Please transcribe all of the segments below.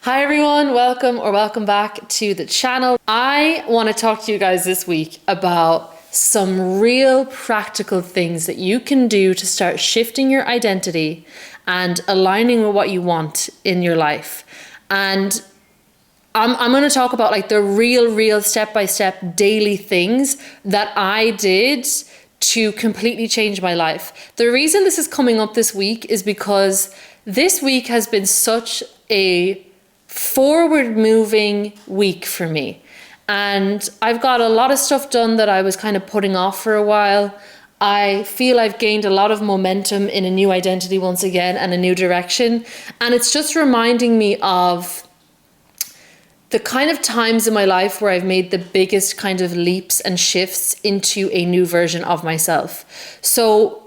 Hi everyone, welcome back to the channel. I want to talk to you guys this week about some real practical things that you can do to start shifting your identity and aligning with what you want in your life. And I'm going to talk about like the real step-by-step daily things that I did to completely change my life. The reason this is coming up this week is because this week has been such a forward moving week for me, and I've got a lot of stuff done that I was kind of putting off for a while. I feel I've gained a lot of momentum in a new identity once again and a new direction, and it's just reminding me of the kind of times in my life where I've made the biggest kind of leaps and shifts into a new version of myself. So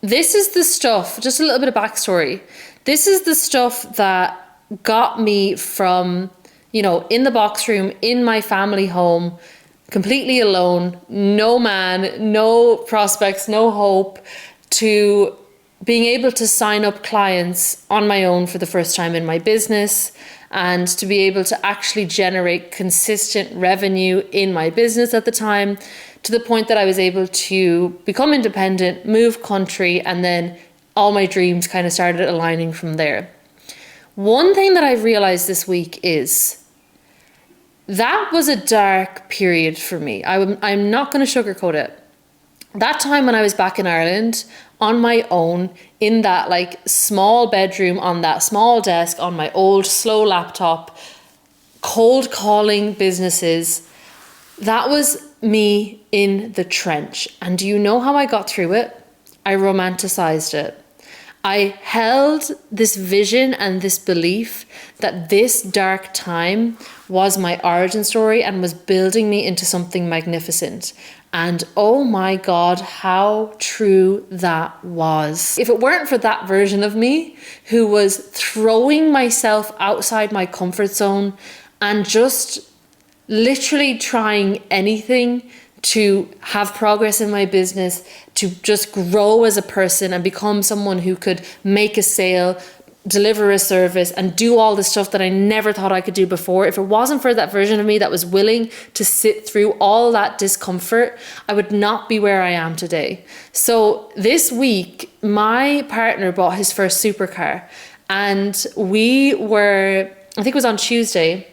this is the stuff, just a little bit of backstory. This is the stuff that got me from, in the box room, in my family home, completely alone, no man, no prospects, no hope, to being able to sign up clients on my own for the first time in my business, and to be able to actually generate consistent revenue in my business at the time, to the point that I was able to become independent, move country, and then all my dreams kind of started aligning from there. One thing that I've realized this week is that was a dark period for me. I'm not going to sugarcoat it. That time when I was back in Ireland on my own, in that like small bedroom, on that small desk, on my old slow laptop, cold calling businesses, that was me in the trench. And do you know how I got through it? I romanticized it. I held this vision and this belief that this dark time was my origin story and was building me into something magnificent. And oh my God, how true that was. If it weren't for that version of me who was throwing myself outside my comfort zone and just literally trying anything to have progress in my business, to just grow as a person and become someone who could make a sale, deliver a service, and do all the stuff that I never thought I could do before. If it wasn't for that version of me that was willing to sit through all that discomfort, I would not be where I am today. So this week, my partner bought his first supercar, and we were, I think it was on Tuesday,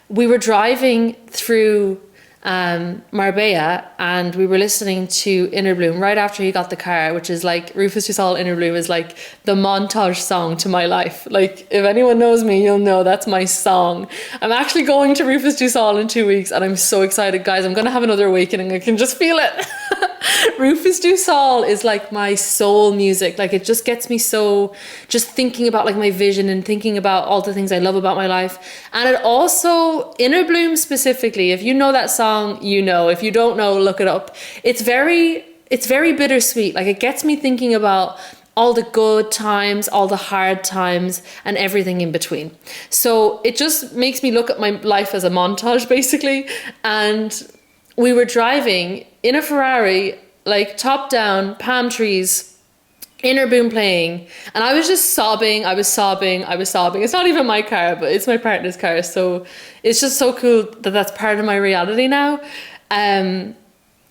we were driving through Marbella, and we were listening to Inner Bloom right after he got the car, which is like, Rufus Du Sol Inner Bloom is like the montage song to my life. Like, if anyone knows me, you'll know that's my song. I'm actually going to Rufus Du Sol in 2 weeks, and I'm so excited, guys. I'm gonna have another awakening. I can just feel it. Rufus Du Sol is like my soul music. Like, it just gets me so, just thinking about like my vision and thinking about all the things I love about my life. And it also, Inner Bloom specifically, if you know that song, you know. If you don't know, look it up. It's very bittersweet. Like, it gets me thinking about all the good times, all the hard times, and everything in between. So it just makes me look at my life as a montage, basically. And we were driving in a Ferrari, like top down, palm trees, Inner Bloom playing, and I was just sobbing. I was sobbing. It's not even my car, but it's my partner's car. So it's just so cool that that's part of my reality now. And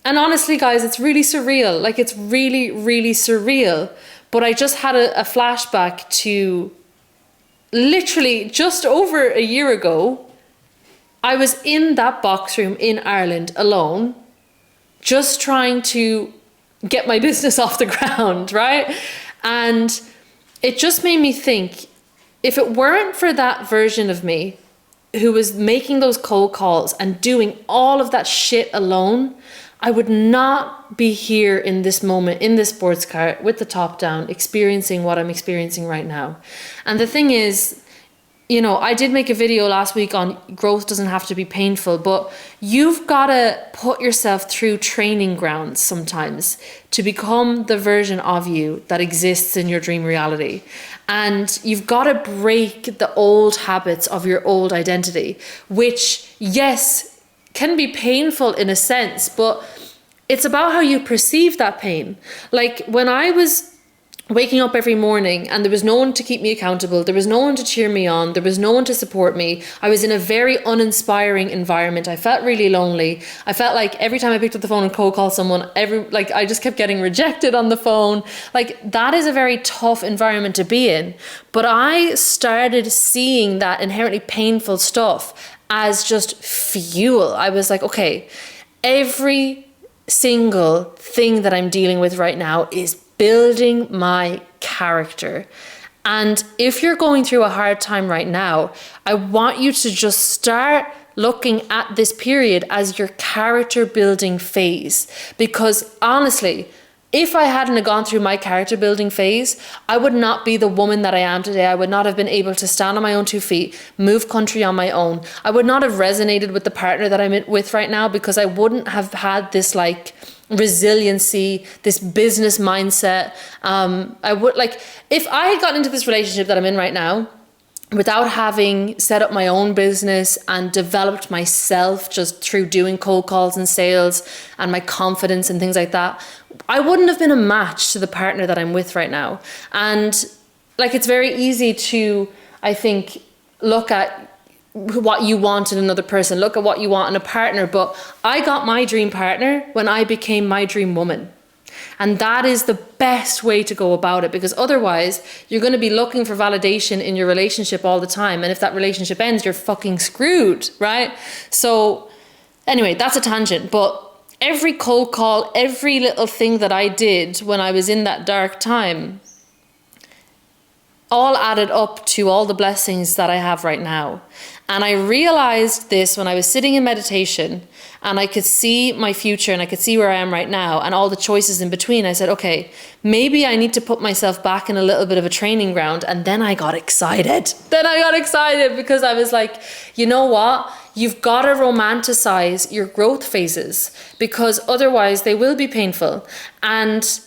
honestly, guys, it's really surreal. Like, it's really surreal. But I just had a flashback to literally just over a year ago. I was in that box room in Ireland alone, just trying to get my business off the ground, right? And it just made me think, if it weren't for that version of me who was making those cold calls and doing all of that shit alone, I would not be here in this moment, in this sports car with the top down, experiencing what I'm experiencing right now. And the thing is, I did make a video last week on growth doesn't have to be painful, but you've got to put yourself through training grounds sometimes to become the version of you that exists in your dream reality. And you've got to break the old habits of your old identity, which, yes, can be painful in a sense, but it's about how you perceive that pain. Like, when I was waking up every morning and there was no one to keep me accountable. There was no one to cheer me on. There was no one to support me. I was in a very uninspiring environment. I felt really lonely. I felt like every time I picked up the phone and cold called someone, I just kept getting rejected on the phone. Like, that is a very tough environment to be in. But I started seeing that inherently painful stuff as just fuel. I was like, okay, every single thing that I'm dealing with right now is building my character. And if you're going through a hard time right now, I want you to just start looking at this period as your character building phase. Because honestly, if I hadn't gone through my character building phase, I would not be the woman that I am today. I would not have been able to stand on my own 2 feet, move country on my own. I would not have resonated with the partner that I'm with right now, because I wouldn't have had this like resiliency, this business mindset. I would like, if I had gotten into this relationship that I'm in right now without having set up my own business and developed myself just through doing cold calls and sales and my confidence and things like that, I wouldn't have been a match to the partner that I'm with right now. And like, it's very easy to, I think, look at what you want in another person, look at what you want in a partner. But I got my dream partner when I became my dream woman. And that is the best way to go about it, because otherwise you're going to be looking for validation in your relationship all the time. And if that relationship ends, you're fucking screwed, right? So anyway, that's a tangent. But every cold call, every little thing that I did when I was in that dark time, all added up to all the blessings that I have right now. And I realized this when I was sitting in meditation and I could see my future and I could see where I am right now and all the choices in between. I said, okay, maybe I need to put myself back in a little bit of a training ground. And then I got excited. Because I was like, you know what? You've got to romanticize your growth phases, because otherwise they will be painful. And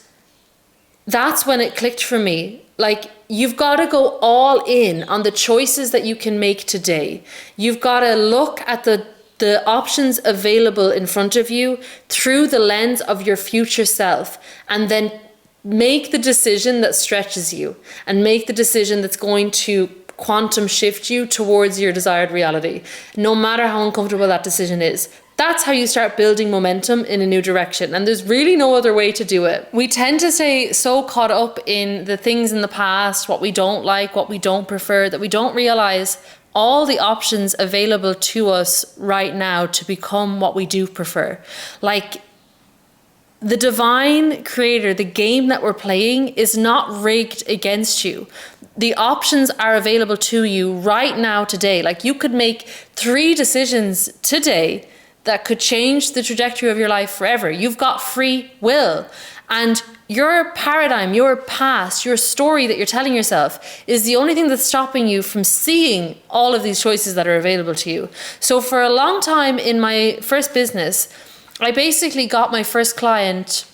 that's when it clicked for me. Like, you've got to go all in on the choices that you can make today. You've got to look at the options available in front of you through the lens of your future self, and then make the decision that stretches you and make the decision that's going to quantum shift you towards your desired reality, no matter how uncomfortable that decision is. That's how you start building momentum in a new direction. And there's really no other way to do it. We tend to stay so caught up in the things in the past, what we don't like, what we don't prefer, that we don't realize all the options available to us right now to become what we do prefer. Like, the divine creator, the game that we're playing is not rigged against you. The options are available to you right now today. Like, you could make 3 decisions today that could change the trajectory of your life forever. You've got free will. And your paradigm, your past, your story that you're telling yourself is the only thing that's stopping you from seeing all of these choices that are available to you. So for a long time in my first business, I basically got my first client.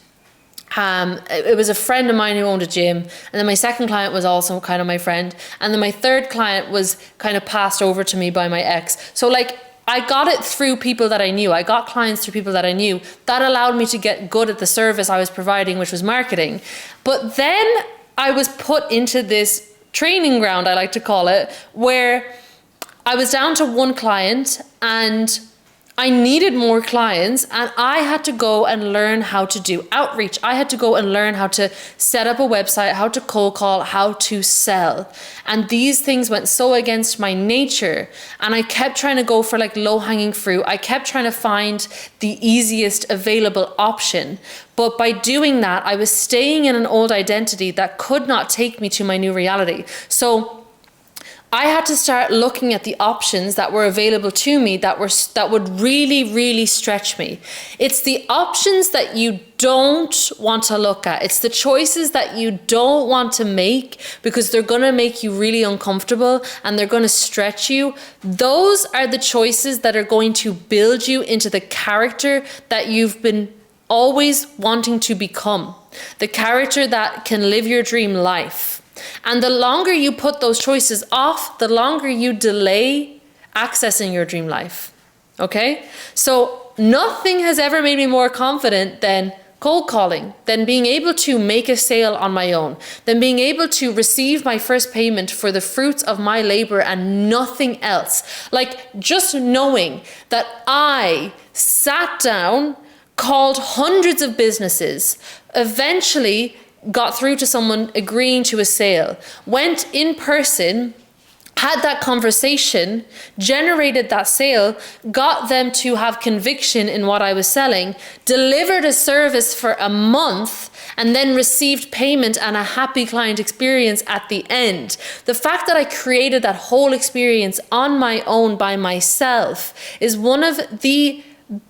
It was a friend of mine who owned a gym. And then my second client was also kind of my friend. And then my third client was kind of passed over to me by my ex. So like, I got it through people that I knew. I got clients through people that I knew. That allowed me to get good at the service I was providing, which was marketing. But then I was put into this training ground, I like to call it, where I was down to 1 client and I needed more clients, and I had to go and learn how to do outreach. I had to go and learn how to set up a website, how to cold call, how to sell. And these things went so against my nature. And I kept trying to go for like low-hanging fruit. I kept trying to find the easiest available option. But by doing that, I was staying in an old identity that could not take me to my new reality. So I had to start looking at the options that were available to me that would really, really stretch me. It's the options that you don't want to look at. It's the choices that you don't want to make because they're going to make you really uncomfortable and they're going to stretch you. Those are the choices that are going to build you into the character that you've been always wanting to become. The character that can live your dream life. And the longer you put those choices off, the longer you delay accessing your dream life. Okay? So nothing has ever made me more confident than cold calling, then being able to make a sale on my own, then being able to receive my first payment for the fruits of my labor and nothing else. Like just knowing that I sat down, called hundreds of businesses, eventually got through to someone agreeing to a sale, went in person, had that conversation, generated that sale, got them to have conviction in what I was selling, delivered a service for a month, and then received payment and a happy client experience at the end. The fact that I created that whole experience on my own by myself is one of the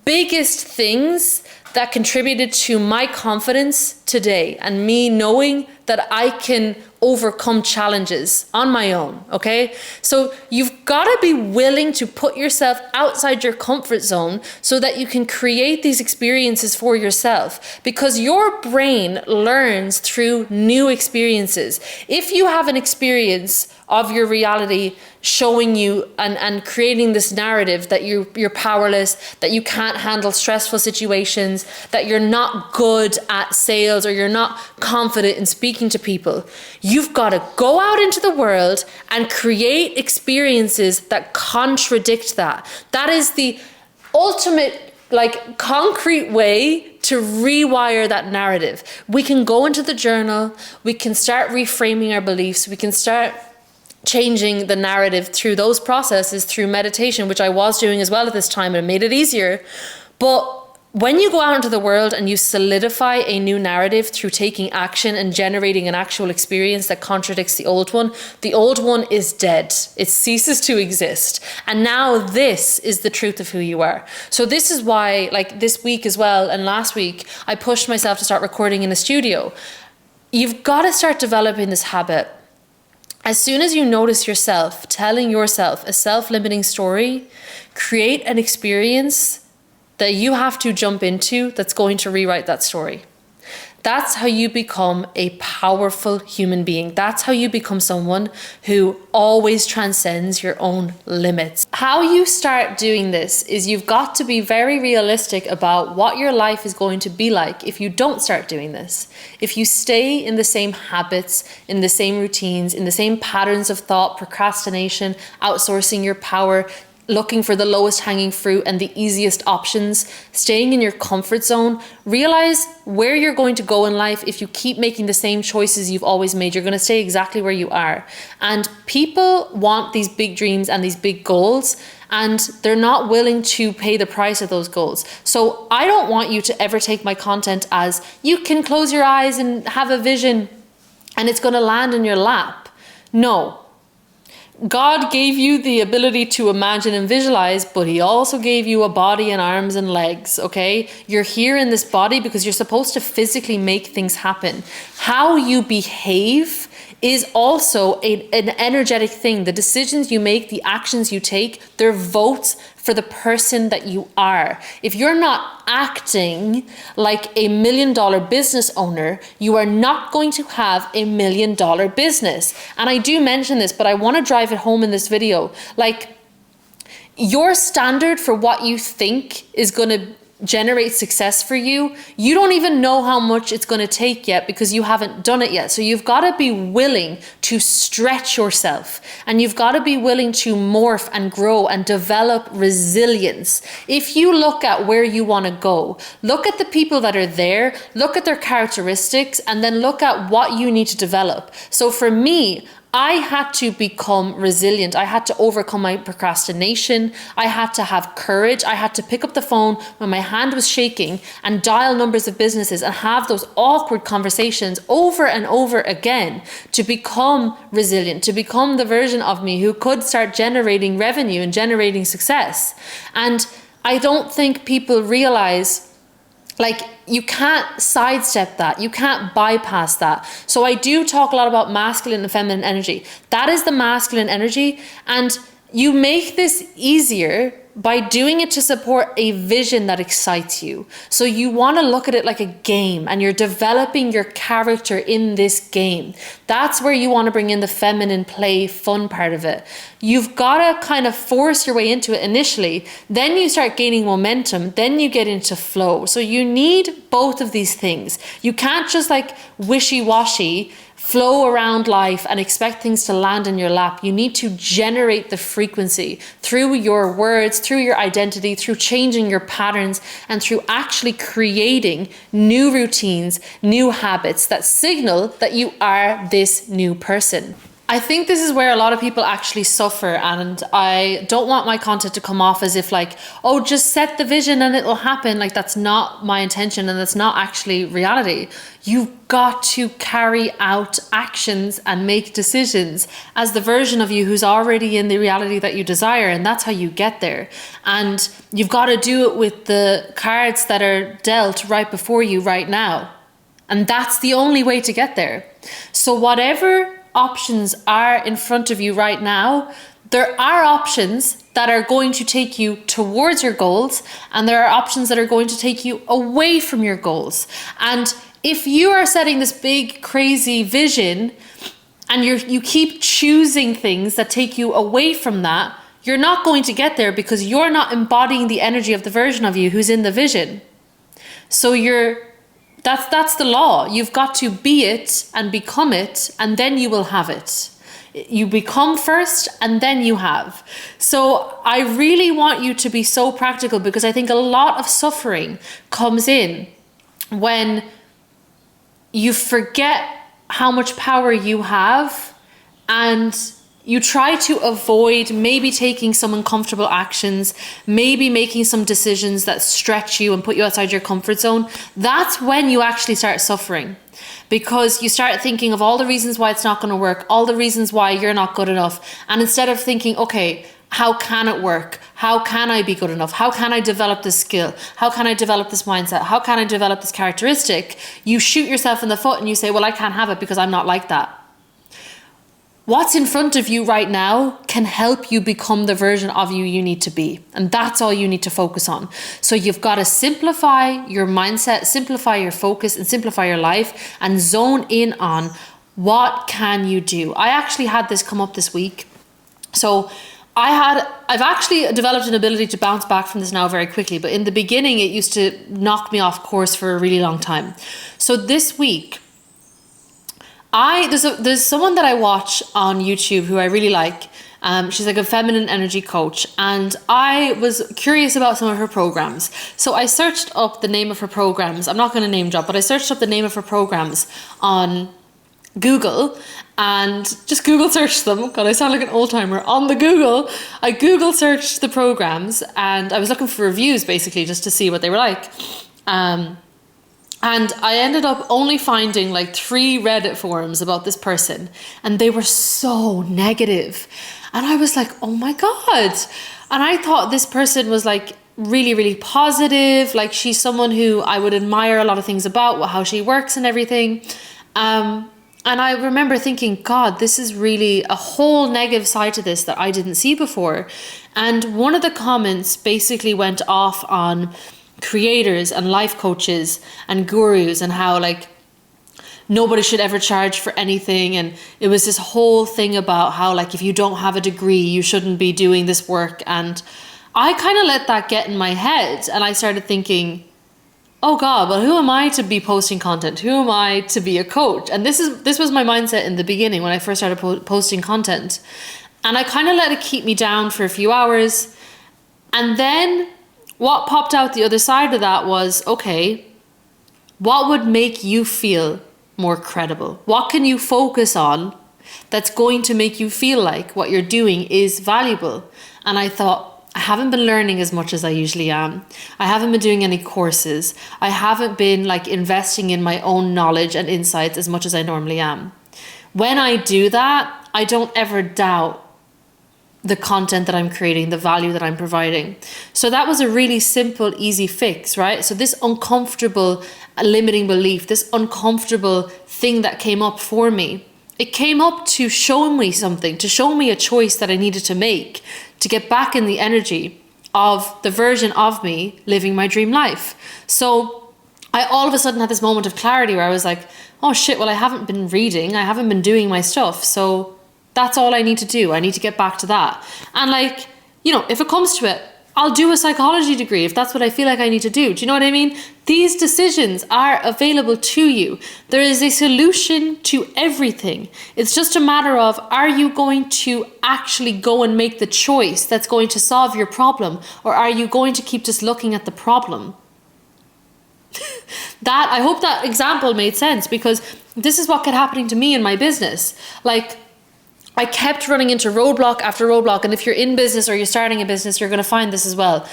biggest things that contributed to my confidence today and me knowing that I can overcome challenges on my own, okay? So you've got to be willing to put yourself outside your comfort zone so that you can create these experiences for yourself, because your brain learns through new experiences. If you have an experience of your reality showing you and creating this narrative that you're powerless, that you can't handle stressful situations, that you're not good at sales, or you're not confident in speaking to people, you've got to go out into the world and create experiences that contradict that. That is the ultimate, like, concrete way to rewire that narrative. We can go into the journal, we can start reframing our beliefs, we can start changing the narrative through those processes, through meditation, which I was doing as well at this time, and it made it easier. But when you go out into the world and you solidify a new narrative through taking action and generating an actual experience that contradicts the old one is dead. It ceases to exist. And now this is the truth of who you are. So this is why, like this week as well, and last week, I pushed myself to start recording in a studio. You've got to start developing this habit. As soon as you notice yourself telling yourself a self-limiting story, create an experience that you have to jump into that's going to rewrite that story. That's how you become a powerful human being. That's how you become someone who always transcends your own limits. How you start doing this is you've got to be very realistic about what your life is going to be like if you don't start doing this. If you stay in the same habits, in the same routines, in the same patterns of thought, procrastination, outsourcing your power, looking for the lowest hanging fruit and the easiest options, staying in your comfort zone, realize where you're going to go in life. If you keep making the same choices you've always made, you're going to stay exactly where you are. And people want these big dreams and these big goals, and they're not willing to pay the price of those goals. So I don't want you to ever take my content as you can close your eyes and have a vision and it's going to land in your lap. No. God gave you the ability to imagine and visualize, but he also gave you a body and arms and legs, okay? You're here in this body because you're supposed to physically make things happen. How you behave is also an energetic thing. The decisions you make, the actions you take, they're votes for the person that you are. If you're not acting like a $1 million business owner, you are not going to have a $1 million business. And I do mention this, but I want to drive it home in this video. Like, your standard for what you think is going to generate success for you, you don't even know how much it's going to take yet because you haven't done it yet. So you've got to be willing to stretch yourself, and you've got to be willing to morph and grow and develop resilience. If you look at where you want to go, look at the people that are there, look at their characteristics, and then look at what you need to develop. So for me, I had to become resilient. I had to overcome my procrastination. I had to have courage. I had to pick up the phone when my hand was shaking and dial numbers of businesses and have those awkward conversations over and over again to become resilient, to become the version of me who could start generating revenue and generating success. And I don't think people realize, like, you can't sidestep that. You can't bypass that. So I do talk a lot about masculine and feminine energy. That is the masculine energy. And you make this easier by doing it to support a vision that excites you. So you want to look at it like a game, and you're developing your character in this game. That's where you want to bring in the feminine play fun part of it. You've got to kind of force your way into it initially, then you start gaining momentum, then you get into flow. So you need both of these things. You can't just like wishy-washy flow around life and expect things to land in your lap. You need to generate the frequency through your words, through your identity, through changing your patterns, and through actually creating new routines, new habits that signal that you are this new person. I think this is where a lot of people actually suffer, and I don't want my content to come off as if like, oh, just set the vision and it'll happen. Like, that's not my intention, and that's not actually reality. You've got to carry out actions and make decisions as the version of you who's already in the reality that you desire, and that's how you get there. And you've got to do it with the cards that are dealt right before you right now. And that's the only way to get there. So whatever options are in front of you right now, there are options that are going to take you towards your goals, and there are options that are going to take you away from your goals. And if you are setting this big crazy vision and you keep choosing things that take you away from that, you're not going to get there, because you're not embodying the energy of the version of you who's in the vision. So that's the law. You've got to be it and become it, and then you will have it. You become first, and then you have. So I really want you to be so practical, because I think a lot of suffering comes in when you forget how much power you have, and you try to avoid maybe taking some uncomfortable actions, maybe making some decisions that stretch you and put you outside your comfort zone. That's when you actually start suffering, because you start thinking of all the reasons why it's not going to work, all the reasons why you're not good enough. And instead of thinking, okay, how can it work? How can I be good enough? How can I develop this skill? How can I develop this mindset? How can I develop this characteristic? You shoot yourself in the foot and you say, well, I can't have it because I'm not like that. What's in front of you right now can help you become the version of you need to be. And that's all you need to focus on. So you've got to simplify your mindset, simplify your focus, and simplify your life, and zone in on what can you do. I actually had this come up this week. So I've actually developed an ability to bounce back from this now very quickly. But in the beginning, it used to knock me off course for a really long time. So this week, there's someone that I watch on YouTube who I really like. She's like a feminine energy coach, and I was curious about some of her programs. So I searched up the name of her programs. I'm not going to name drop, but I searched up the name of her programs on Google, and just Google searched them. God, I sound like an old timer. On the Google, I Google searched the programs, and I was looking for reviews basically just to see what they were like. And I ended up only finding like 3 Reddit forums about this person, and they were so negative. And I was like, oh my God. And I thought this person was like really, really positive. Like, she's someone who I would admire a lot of things about, how she works and everything. And I remember thinking, God, this is really a whole negative side to this that I didn't see before. And one of the comments basically went off on creators and life coaches and gurus, and how like nobody should ever charge for anything. And it was this whole thing about how like if you don't have a degree, you shouldn't be doing this work. And I kind of let that get in my head, and I started thinking, oh God, well, who am I to be posting content? Who am I to be a coach? And this was my mindset in the beginning when I first started posting content. And I kind of let it keep me down for a few hours. And then what popped out the other side of that was, okay, what would make you feel more credible? What can you focus on that's going to make you feel like what you're doing is valuable? And I thought, I haven't been learning as much as I usually am. I haven't been doing any courses. I haven't been like investing in my own knowledge and insights as much as I normally am. When I do that, I don't ever doubt the content that I'm creating, the value that I'm providing. So that was a really simple, easy fix, right? So this uncomfortable limiting belief, this uncomfortable thing that came up for me, it came up to show me something, to show me a choice that I needed to make to get back in the energy. of the version of me living my dream life. So I all of a sudden had this moment of clarity where I was like, oh shit, well, I haven't been reading, I haven't been doing my stuff. So that's all I need to do. I need to get back to that. And like, you know, if it comes to it, I'll do a psychology degree if that's what I feel like I need to do. Do you know what I mean? These decisions are available to you. There is a solution to everything. It's just a matter of, are you going to actually go and make the choice that's going to solve your problem? Or are you going to keep just looking at the problem? I hope that example made sense, because this is what kept happening to me in my business. Like, I kept running into roadblock after roadblock. And if you're in business or you're starting a business, you're going to find this as well.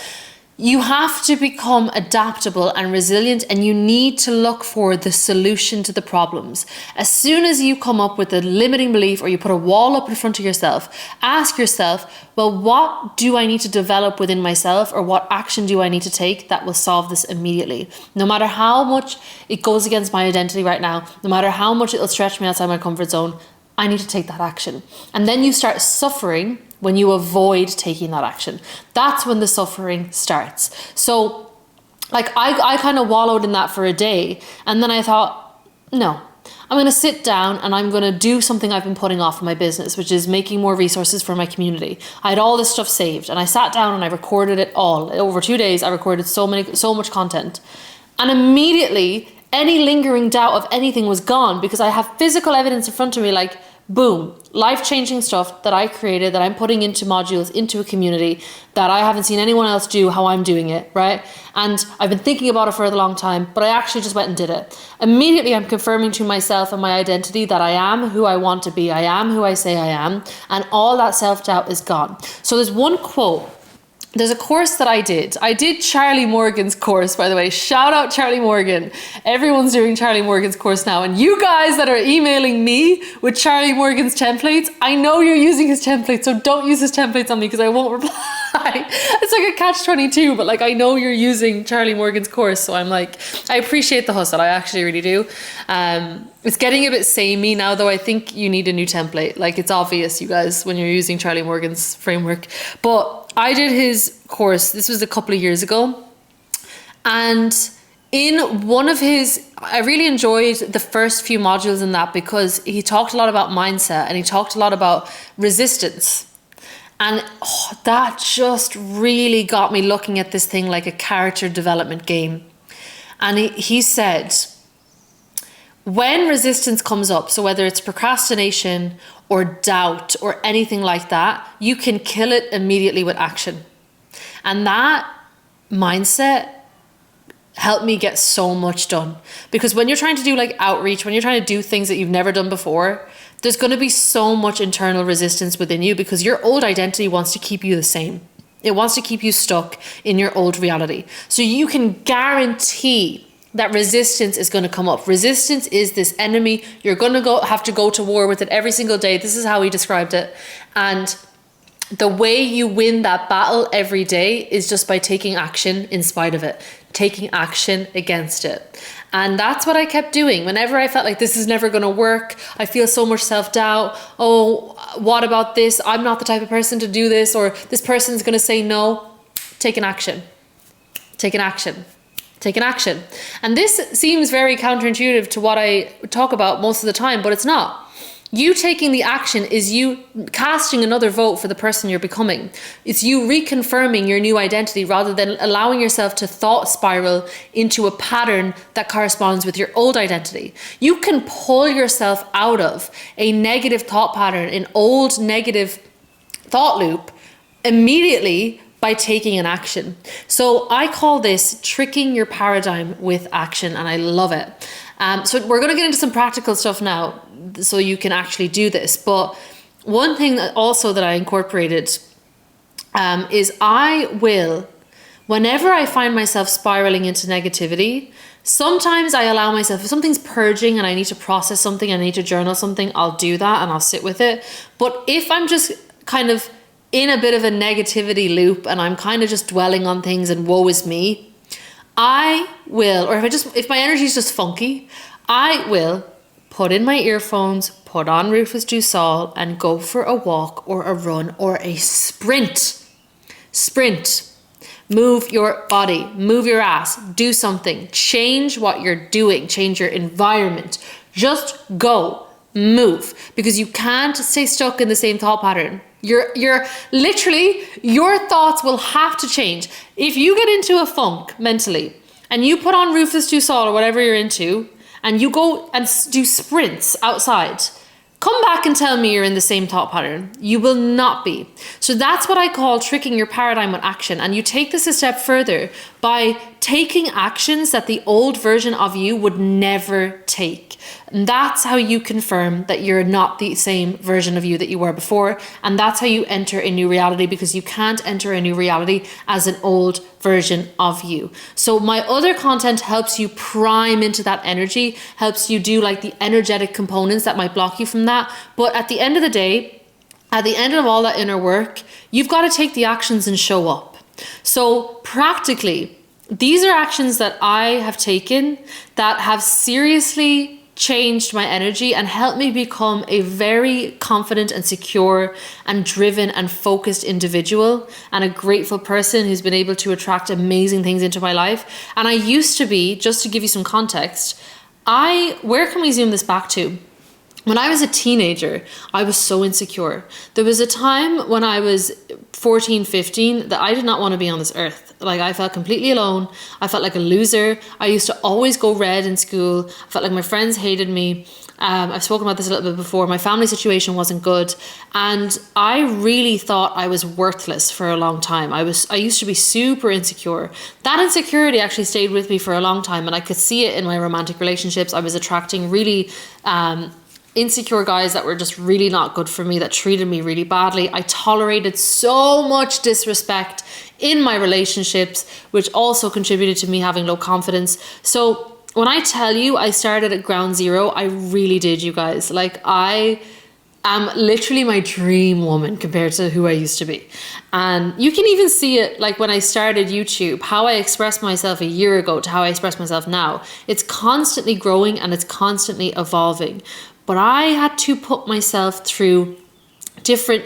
You have to become adaptable and resilient, and you need to look for the solution to the problems. As soon as you come up with a limiting belief or you put a wall up in front of yourself, ask yourself, well, what do I need to develop within myself, or what action do I need to take that will solve this immediately? No matter how much it goes against my identity right now, no matter how much it'll stretch me outside my comfort zone, I need to take that action. And then you start suffering when you avoid taking that action. That's when the suffering starts. So like I kind of wallowed in that for a day. And then I thought, no, I'm going to sit down and I'm going to do something I've been putting off in my business, which is making more resources for my community. I had all this stuff saved and I sat down and I recorded it all. Over 2 days, I recorded so much content. And immediately any lingering doubt of anything was gone, because I have physical evidence in front of me, like, boom, life-changing stuff that I created, that I'm putting into modules, into a community that I haven't seen anyone else do how I'm doing it, right? And I've been thinking about it for a long time, but I actually just went and did it. Immediately, I'm confirming to myself and my identity that I am who I want to be. I am who I say I am. And all that self-doubt is gone. So there's one quote. There's a course that I did. I did Charlie Morgan's course, by the way. Shout out Charlie Morgan. Everyone's doing Charlie Morgan's course now. And you guys that are emailing me with Charlie Morgan's templates, I know you're using his templates, so don't use his templates on me because I won't reply. It's like a catch-22, but like I know you're using Charlie Morgan's course, so I'm like, I appreciate the hustle. I actually really do. It's getting a bit samey now, though. I think you need a new template. Like, it's obvious, you guys, when you're using Charlie Morgan's framework. But I did his course, this was a couple of years ago. And in one of his, I really enjoyed the first few modules in that, because he talked a lot about mindset and he talked a lot about resistance. And that just really got me looking at this thing like a character development game. And he said, when resistance comes up, so whether it's procrastination or doubt or anything like that, you can kill it immediately with action. And that mindset helped me get so much done. Because when you're trying to do like outreach, when you're trying to do things that you've never done before, there's going to be so much internal resistance within you, because your old identity wants to keep you the same. It wants to keep you stuck in your old reality. So you can guarantee that resistance is going to come up. Resistance is this enemy. You're going to have to go to war with it every single day. This is how he described it. And the way you win that battle every day is just by taking action in spite of it, taking action against it. And that's what I kept doing. Whenever I felt like this is never going to work, I feel so much self-doubt. Oh, what about this? I'm not the type of person to do this, or this person's going to say no. Take an action. Take an action. Take an action. And this seems very counterintuitive to what I talk about most of the time, but it's not. You taking the action is you casting another vote for the person you're becoming. It's you reconfirming your new identity rather than allowing yourself to thought spiral into a pattern that corresponds with your old identity. You can pull yourself out of a negative thought pattern, an old negative thought loop, immediately by taking an action. So I call this tricking your paradigm with action, and I love it. So we're going to get into some practical stuff now, so you can actually do this. But one thing that also that I incorporated is I will, whenever I find myself spiraling into negativity, sometimes I allow myself, if something's purging and I need to process something, I need to journal something, I'll do that and I'll sit with it. But if I'm just kind of in a bit of a negativity loop and I'm kind of just dwelling on things and woe is me, I will, or if my energy is just funky, I will put in my earphones, put on Rufus Du Sol, and go for a walk or a run or a sprint. Sprint. Move your body, move your ass, do something, change what you're doing, change your environment. Just go, move, because you can't stay stuck in the same thought pattern. You're literally, your thoughts will have to change. If you get into a funk mentally and you put on Rufus Du Sol or whatever you're into and you go and do sprints outside, come back and tell me you're in the same thought pattern. You will not be. So that's what I call tricking your paradigm with action. And you take this a step further by taking actions that the old version of you would never take. And that's how you confirm that you're not the same version of you that you were before. And that's how you enter a new reality, because you can't enter a new reality as an old version of you. So my other content helps you prime into that energy, helps you do like the energetic components that might block you from that. But at the end of the day, at the end of all that inner work, you've got to take the actions and show up. So practically, these are actions that I have taken that have seriously changed my energy and helped me become a very confident and secure and driven and focused individual and a grateful person who's been able to attract amazing things into my life. And I used to be, just to give you some context, where can we zoom this back to? When I was a teenager, I was so insecure. There was a time when I was 14, 15 that I did not want to be on this earth. Like, I felt completely alone. I felt like a loser. I used to always go red in school. I felt like my friends hated me. I've spoken about this a little bit before. My family situation wasn't good. And I really thought I was worthless for a long time. I used to be super insecure. That insecurity actually stayed with me for a long time. And I could see it in my romantic relationships. I was attracting really insecure guys that were just really not good for me, that treated me really badly. I tolerated so much disrespect in my relationships, which also contributed to me having low confidence. So when I tell you I started at ground zero, I really did, you guys. Like, I am literally my dream woman compared to who I used to be. And you can even see it like when I started YouTube, how I expressed myself a year ago to how I express myself now. It's constantly growing and it's constantly evolving. But I had to put myself through different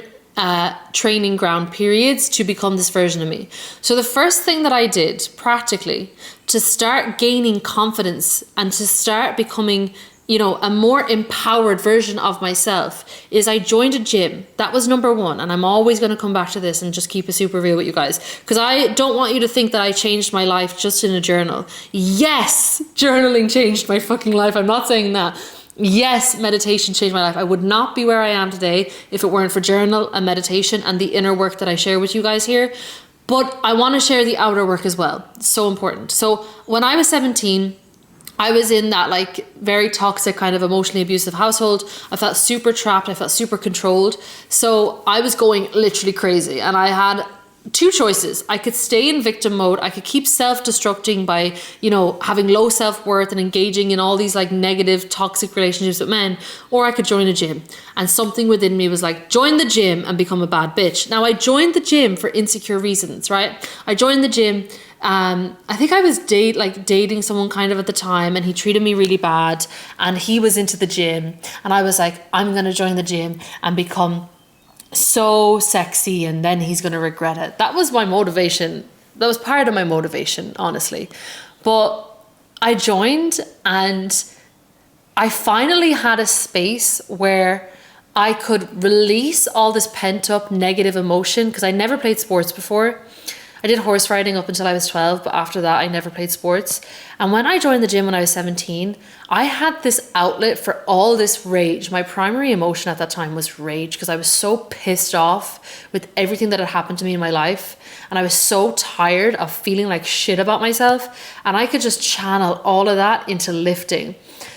training ground periods to become this version of me. So the first thing that I did practically to start gaining confidence and to start becoming, you know, a more empowered version of myself is I joined a gym. That was number one. And I'm always going to come back to this and just keep it super real with you guys, because I don't want you to think that I changed my life just in a journal. Yes, journaling changed my fucking life. I'm not saying that. Yes, meditation changed my life. I would not be where I am today if it weren't for journal and meditation and the inner work that I share with you guys here. But I want to share the outer work as well. It's so important. So when I was 17, I was in that like very toxic kind of emotionally abusive household. I felt super trapped. I felt super controlled. So I was going literally crazy, and I had two choices. I could stay in victim mode. I could keep self-destructing by, you know, having low self-worth and engaging in all these like negative, toxic relationships with men, or I could join a gym. And something within me was like, join the gym and become a bad bitch. Now I joined the gym for insecure reasons, right? I joined the gym. I think I was dating someone kind of at the time, and he treated me really bad, and he was into the gym, and I was like, I'm going to join the gym and become so sexy, and then he's going to regret it. That was my motivation. That was part of my motivation, honestly. But I joined, and I finally had a space where I could release all this pent up negative emotion, because I never played sports before. I did horse riding up until I was 12, but after that I never played sports. And when I joined the gym when I was 17, I had this outlet for all this rage. My primary emotion at that time was rage, because I was so pissed off with everything that had happened to me in my life. And I was so tired of feeling like shit about myself. And I could just channel all of that into lifting.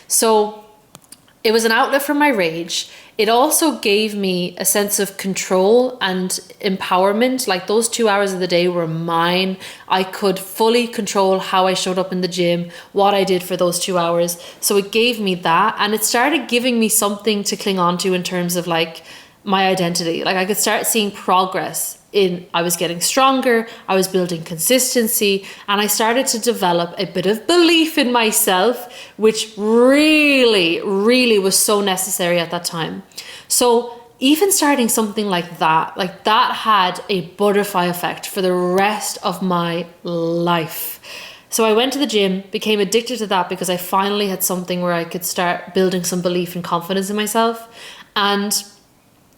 So it was an outlet for my rage. It also gave me a sense of control and empowerment. Like, those 2 hours of the day were mine. I could fully control how I showed up in the gym, what I did for those 2 hours. So it gave me that, and it started giving me something to cling on to in terms of like my identity. Like, I could start seeing progress I was getting stronger, I was building consistency, and I started to develop a bit of belief in myself, which really, really was so necessary at that time. So even starting something like that had a butterfly effect for the rest of my life. So I went to the gym, became addicted to that because I finally had something where I could start building some belief and confidence in myself. And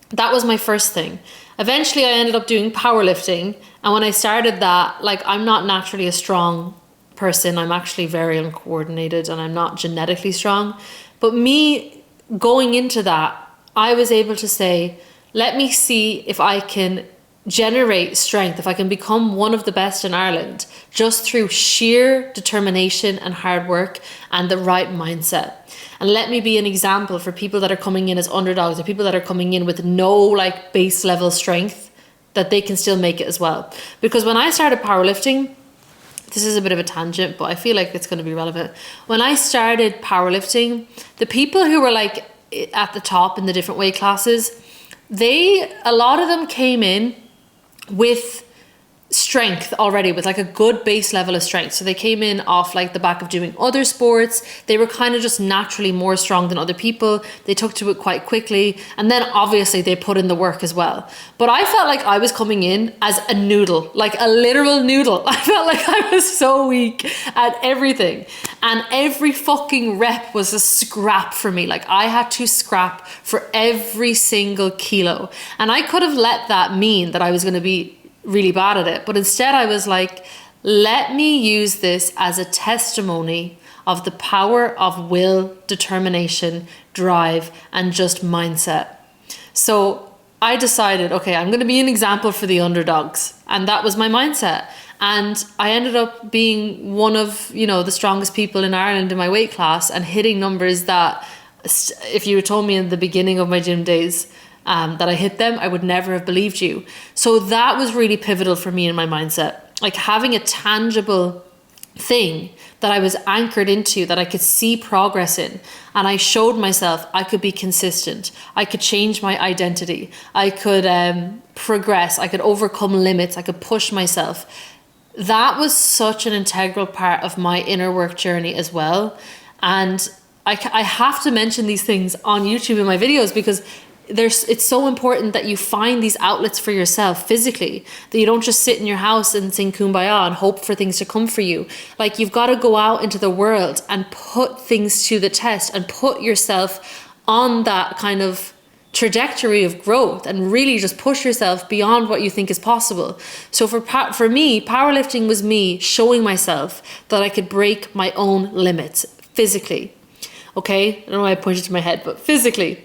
that was my first thing. Eventually I ended up doing powerlifting. And when I started that, like, I'm not naturally a strong person. I'm actually very uncoordinated and I'm not genetically strong. But me going into that, I was able to say, let me see if I can generate strength, if I can become one of the best in Ireland just through sheer determination and hard work and the right mindset. And let me be an example for people that are coming in as underdogs, or people that are coming in with no like base level strength, that they can still make it as well. Because when I started powerlifting, this is a bit of a tangent, but I feel like it's going to be relevant. When I started powerlifting, the people who were like at the top in the different weight classes, a lot of them came in with strength already, with like a good base level of strength. So they came in off like the back of doing other sports. They were kind of just naturally more strong than other people. They took to it quite quickly. And then obviously they put in the work as well. But I felt like I was coming in as a noodle, like a literal noodle. I felt like I was so weak at everything. And every fucking rep was a scrap for me. Like I had to scrap for every single kilo. And I could have let that mean that I was going to be really bad at it. But instead I was like, let me use this as a testimony of the power of will, determination, drive, and just mindset. So I decided, okay, I'm going to be an example for the underdogs. And that was my mindset. And I ended up being one of, the strongest people in Ireland in my weight class, and hitting numbers that if you had told me in the beginning of my gym days that I hit them, I would never have believed you. So that was really pivotal for me in my mindset. Like having a tangible thing that I was anchored into, that I could see progress in. And I showed myself I could be consistent. I could change my identity. I could progress. I could overcome limits. I could push myself. That was such an integral part of my inner work journey as well. And I have to mention these things on YouTube in my videos, because it's so important that you find these outlets for yourself physically, that you don't just sit in your house and sing Kumbaya and hope for things to come for you. Like, you've got to go out into the world and put things to the test and put yourself on that kind of trajectory of growth and really just push yourself beyond what you think is possible. So for me, powerlifting was me showing myself that I could break my own limits physically. Okay, I don't know why I pointed to my head, but physically.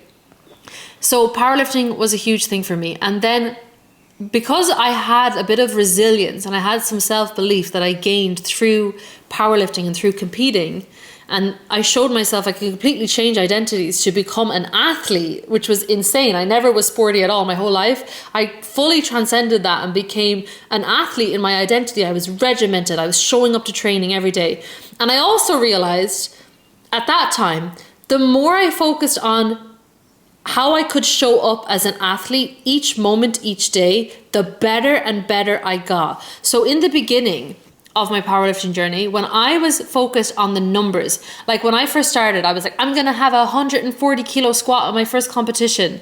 So powerlifting was a huge thing for me. And then because I had a bit of resilience and I had some self-belief that I gained through powerlifting and through competing, and I showed myself I could completely change identities to become an athlete, which was insane. I never was sporty at all my whole life. I fully transcended that and became an athlete in my identity. I was regimented. I was showing up to training every day. And I also realized at that time, the more I focused on how I could show up as an athlete each moment, each day, the better and better I got. So in the beginning of my powerlifting journey, when I was focused on the numbers, like when I first started, I was like, I'm going to have a 140 kilo squat at my first competition.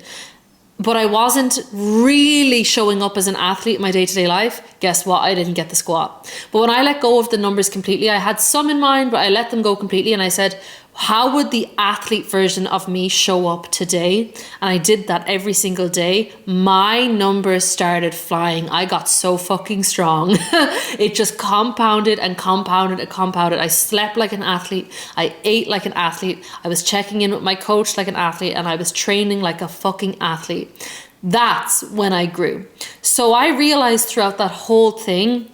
But I wasn't really showing up as an athlete in my day-to-day life. Guess what? I didn't get the squat. But when I let go of the numbers completely, I had some in mind, but I let them go completely. And I said, how would the athlete version of me show up today? And I did that every single day. My numbers started flying. I got so fucking strong. It just compounded and compounded and compounded. I slept like an athlete. I ate like an athlete. I was checking in with my coach like an athlete, and I was training like a fucking athlete. That's when I grew. So I realized throughout that whole thing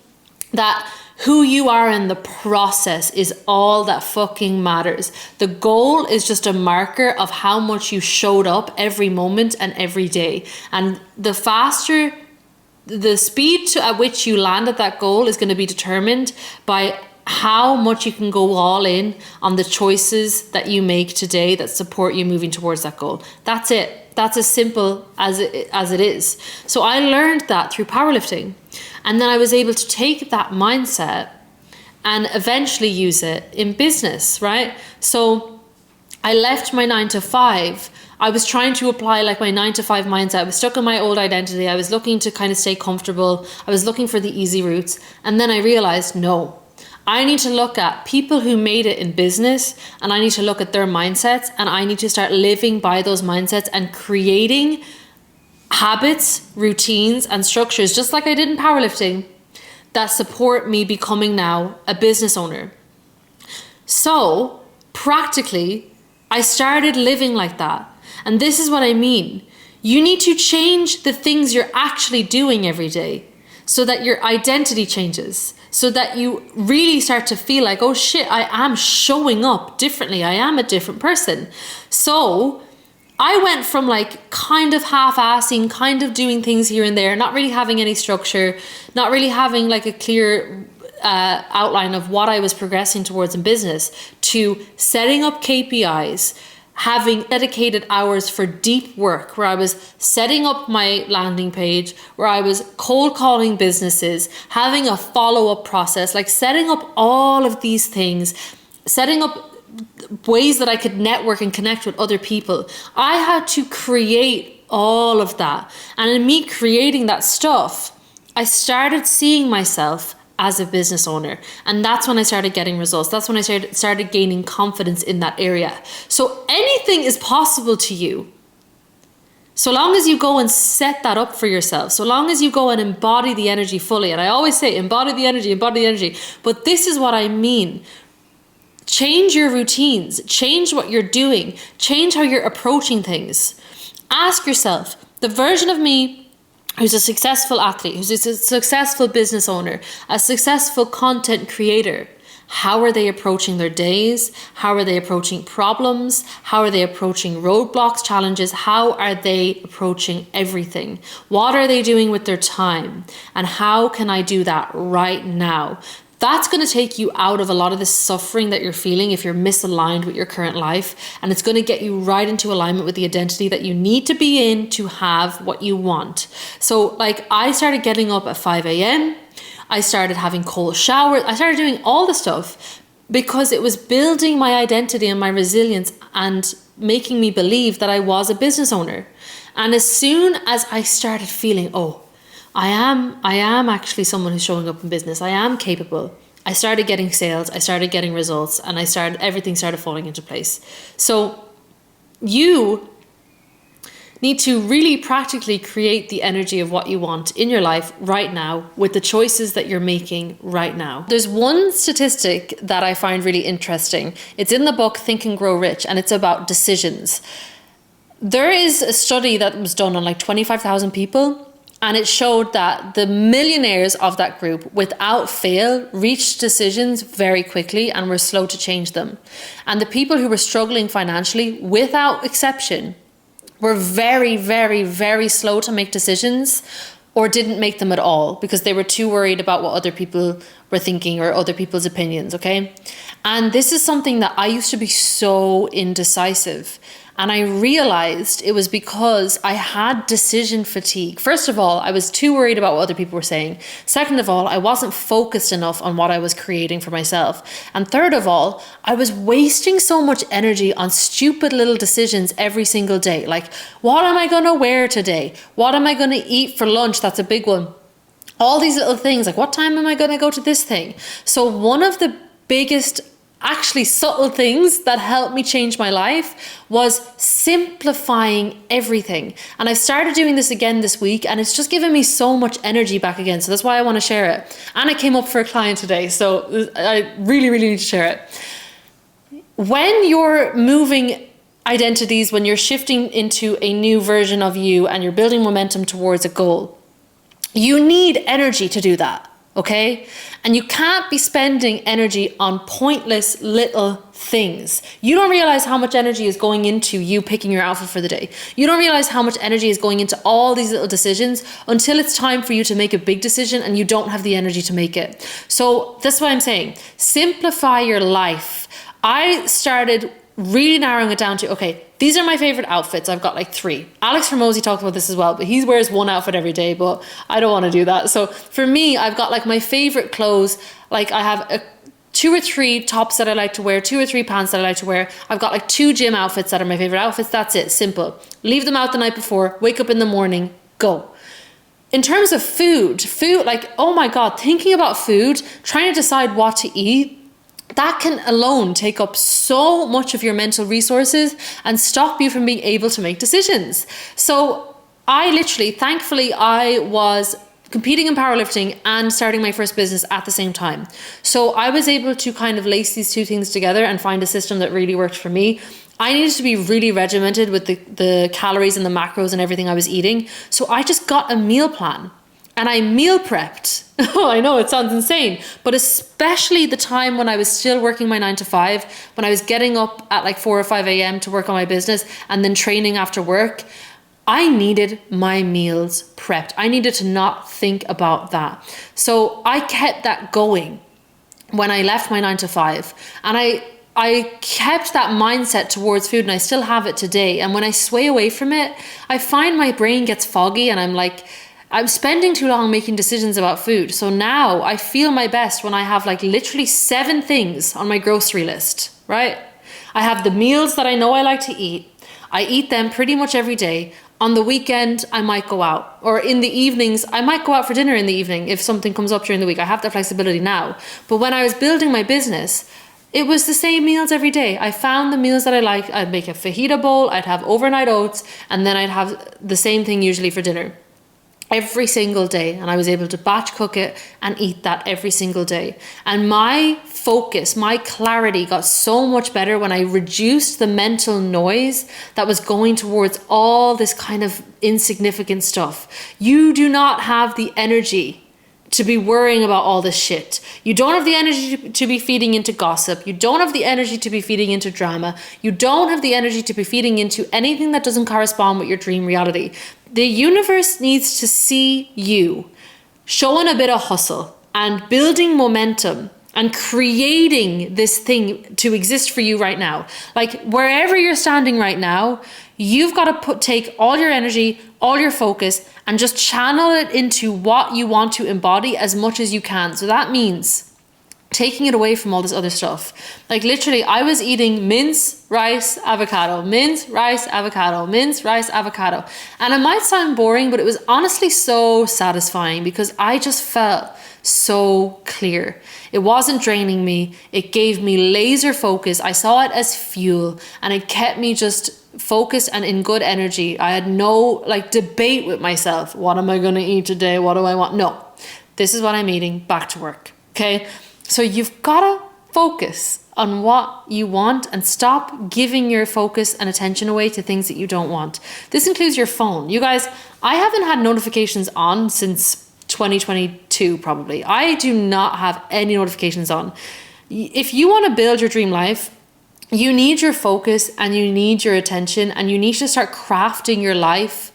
that who you are in the process is all that fucking matters. The goal is just a marker of how much you showed up every moment and every day. And the faster, the speed at which you land at that goal is going to be determined by how much you can go all in on the choices that you make today that support you moving towards that goal. That's it. That's as simple as it is. So I learned that through powerlifting. And then I was able to take that mindset and eventually use it in business, right? So I left my 9 to 5. I was trying to apply like my 9-to-5 mindset. I was stuck in my old identity. I was looking to kind of stay comfortable. I was looking for the easy routes. And then I realized, no, I need to look at people who made it in business, and I need to look at their mindsets, and I need to start living by those mindsets and creating habits, routines, and structures, just like I did in powerlifting, that support me becoming now a business owner. So practically, I started living like that. And this is what I mean. You need to change the things you're actually doing every day so that your identity changes, so that you really start to feel like, oh shit, I am showing up differently. I am a different person. So I went from like kind of half-assing, kind of doing things here and there, not really having any structure, not really having like a clear outline of what I was progressing towards in business, to setting up KPIs, having dedicated hours for deep work, where I was setting up my landing page, where I was cold calling businesses, having a follow-up process, like setting up all of these things, setting up ways that I could network and connect with other people. I had to create all of that. And in me creating that stuff, I started seeing myself as a business owner. And that's when I started getting results. That's when I started gaining confidence in that area. So anything is possible to you. So long as you go and set that up for yourself, so long as you go and embody the energy fully. And I always say, embody the energy, embody the energy. But this is what I mean. Change your routines, change what you're doing, change how you're approaching things. Ask yourself, the version of me who's a successful athlete, who's a successful business owner, a successful content creator, how are they approaching their days? How are they approaching problems? How are they approaching roadblocks, challenges? How are they approaching everything? What are they doing with their time? And how can I do that right now? That's going to take you out of a lot of the suffering that you're feeling if you're misaligned with your current life. And it's going to get you right into alignment with the identity that you need to be in to have what you want. So like I started getting up at 5 a.m. I started having cold showers. I started doing all the stuff because it was building my identity and my resilience and making me believe that I was a business owner. And as soon as I started feeling, oh, I am actually someone who's showing up in business. I am capable. I started getting sales. I started getting results, and everything started falling into place. So you need to really practically create the energy of what you want in your life right now with the choices that you're making right now. There's one statistic that I find really interesting. It's in the book Think and Grow Rich, and it's about decisions. There is a study that was done on like 25,000 people. And it showed that the millionaires of that group, without fail, reached decisions very quickly and were slow to change them. And the people who were struggling financially, without exception, were very, very, very slow to make decisions or didn't make them at all because they were too worried about what other people were thinking or other people's opinions, okay? And this is something that I used to be so indecisive. And I realized it was because I had decision fatigue. First of all, I was too worried about what other people were saying. Second of all, I wasn't focused enough on what I was creating for myself. And third of all, I was wasting so much energy on stupid little decisions every single day. Like, what am I gonna wear today? What am I gonna eat for lunch? That's a big one. All these little things, like what time am I gonna go to this thing? So one of the biggest actually subtle things that helped me change my life was simplifying everything. And I've started doing this again this week, and it's just given me so much energy back again. So that's why I want to share it. And it came up for a client today, so I really, really need to share it. When you're moving identities, when you're shifting into a new version of you and you're building momentum towards a goal, you need energy to do that. Okay? And you can't be spending energy on pointless little things. You don't realize how much energy is going into you picking your outfit for the day. You don't realize how much energy is going into all these little decisions until it's time for you to make a big decision and you don't have the energy to make it. So that's what I'm saying. Simplify your life. I started really narrowing it down to, okay, these are my favorite outfits. I've got like 3. Alex Hormozi talks about this as well, but he wears one outfit every day, but I don't want to do that. So for me, I've got like my favorite clothes. Like I have 2 or 3 tops that I like to wear, 2 or 3 pants that I like to wear. I've got like 2 gym outfits that are my favorite outfits. That's it, simple. Leave them out the night before, wake up in the morning, go. In terms of food, like, oh my God, thinking about food, trying to decide what to eat, that can alone take up so much of your mental resources and stop you from being able to make decisions. So I literally, thankfully, I was competing in powerlifting and starting my first business at the same time. So I was able to kind of lace these 2 things together and find a system that really worked for me. I needed to be really regimented with the calories and the macros and everything I was eating. So I just got a meal plan and I meal prepped. Oh, I know it sounds insane, but especially the time when I was still working my 9 to 5, when I was getting up at like 4 or 5 a.m. to work on my business and then training after work, I needed my meals prepped. I needed to not think about that. So I kept that going when I left my 9 to 5. And I kept that mindset towards food, and I still have it today. And when I sway away from it, I find my brain gets foggy and I'm like, I'm spending too long making decisions about food. So now I feel my best when I have like literally 7 things on my grocery list, right? I have the meals that I know I like to eat. I eat them pretty much every day. On the weekend, I might go out, or in the evenings, I might go out for dinner in the evening if something comes up during the week. I have that flexibility now. But when I was building my business, it was the same meals every day. I found the meals that I liked. I'd make a fajita bowl, I'd have overnight oats, and then I'd have the same thing usually for dinner every single day. And I was able to batch cook it and eat that every single day. And my focus, my clarity got so much better when I reduced the mental noise that was going towards all this kind of insignificant stuff. You do not have the energy to be worrying about all this shit. You don't have the energy to be feeding into gossip. You don't have the energy to be feeding into drama. You don't have the energy to be feeding into anything that doesn't correspond with your dream reality. The universe needs to see you showing a bit of hustle and building momentum and creating this thing to exist for you right now. Like wherever you're standing right now, you've got to take all your energy, all your focus, and just channel it into what you want to embody as much as you can. So that means taking it away from all this other stuff. Like literally, I was eating mince, rice, avocado, mince, rice, avocado, mince, rice, avocado. And it might sound boring, but it was honestly so satisfying because I just felt so clear. It wasn't draining me. It gave me laser focus. I saw it as fuel, and it kept me just focused and in good energy. I had no like debate with myself. What am I going to eat today? What do I want? No, this is what I'm eating. Back to work. Okay. So you've got to focus on what you want and stop giving your focus and attention away to things that you don't want. This includes your phone. You guys, I haven't had notifications on since 2022 probably. I do not have any notifications on. If you want to build your dream life, you need your focus and you need your attention, and you need to start crafting your life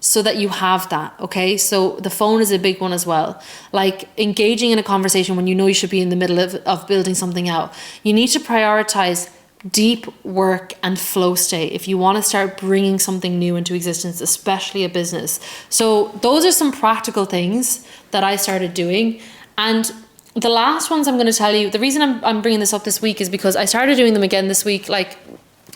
so that you have that, okay? So the phone is a big one as well. Like engaging in a conversation when you know you should be in the middle of building something out. You need to prioritize deep work and flow state if you want to start bringing something new into existence, especially a business. So those are some practical things that I started doing. And the last ones I'm going to tell you, the reason I'm bringing this up this week is because I started doing them again this week. Like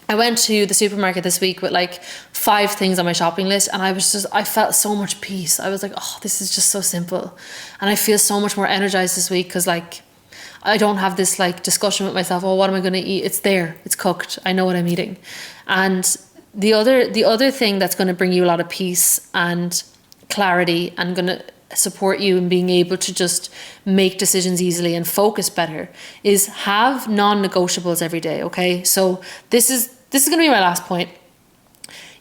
I went to the supermarket this week with like 5 things on my shopping list, and I felt so much peace. I was like, oh, this is just so simple. And I feel so much more energized this week because like I don't have this like discussion with myself, oh, what am I going to eat? It's there, it's cooked. I know what I'm eating. And the other thing that's going to bring you a lot of peace and clarity and going to support you in being able to just make decisions easily and focus better is have non-negotiables every day. Okay, so this is going to be my last point.